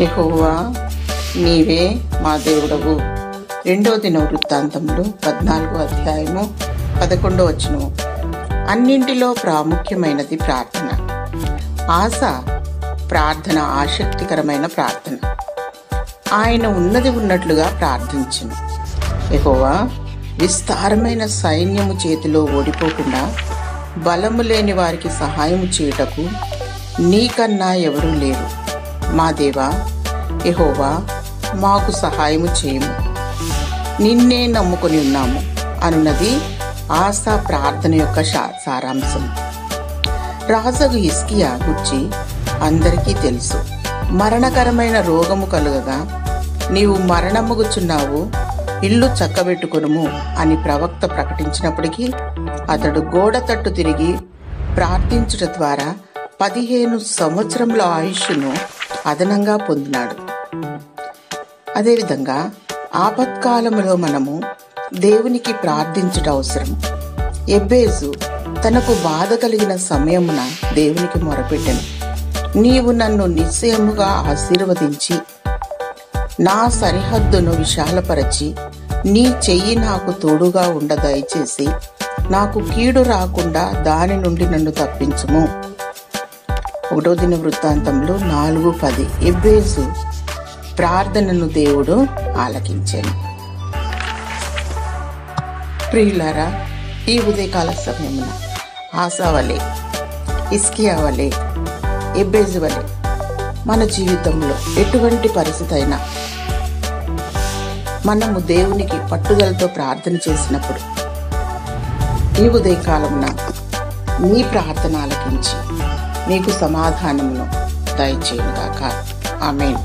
యెహోవా నీవే మా దేవుడవు. 2వ దినవృత్తాంతములు 14వ అధ్యాయము 11వ వచనము. అన్నింటిలో ప్రాముఖ్యమైనది ప్రార్థన. ఆస ప్రార్థన ఆసక్తికరమైన ప్రార్థన. ఆయన ఉన్నది ఉన్నట్లుగా ప్రార్థించెను. యెహోవా, విస్తారమైన సైన్యము చేతిలో ఓడిపోకుండా బలము లేని వారికి సహాయము చేయుటకు నీకన్నా ఎవరూ లేరు. మా దేవా యెహోవా, మాకు సహాయము చేయము, నిన్నే నమ్ముకొని ఉన్నాము అనున్నది ఆసా ప్రార్థన యొక్క సారాంశం. రాజగు హిజ్కియా గురించి అందరికీ తెలుసు. మరణకరమైన రోగము కలుగగా నీవు మరణముగుచున్నావు, ఇల్లు చక్కబెట్టుకొనుము అని ప్రవక్త ప్రకటించినప్పటికీ అతడు గోడ తట్టు తిరిగి ప్రార్థించుట ద్వారా 15 సంవత్సరముల ఆయుష్ను అదనంగా పొందినాడు. అదేవిధంగా ఆపత్కాలములో మనము దేవునికి ప్రార్థించుట అవసరం. ఎబ్బేజు తనకు బాధ కలిగిన సమయమున దేవునికి మొరపెట్టెను. నీవు నన్ను నిశ్చయముగా ఆశీర్వదించి నా సరిహద్దును విశాలపరచి నీ చెయ్యి నాకు తోడుగా ఉండ దయచేసి నాకు కీడు రాకుండా దాని నుండి నన్ను తప్పించుము. 1వ దినవృత్తాంతంలో 4:10. ఎబ్బేజు ప్రార్థనను దేవుడు ఆలకించాను. ప్రియులారా, ఈ ఉదయకాల సమయమున ఆసా వలె, హిజ్కియా వలె, ఎబ్బేజు వలె మన జీవితంలో ఎటువంటి పరిస్థితి అయినా మనము దేవునికి పట్టుదలతో ప్రార్థన చేసినప్పుడు ఈ ఉదయకాలమున నీ ప్రార్థన ఆలకించి నీకు సమాధానమును దయచేయుగాక. ఆమేన్.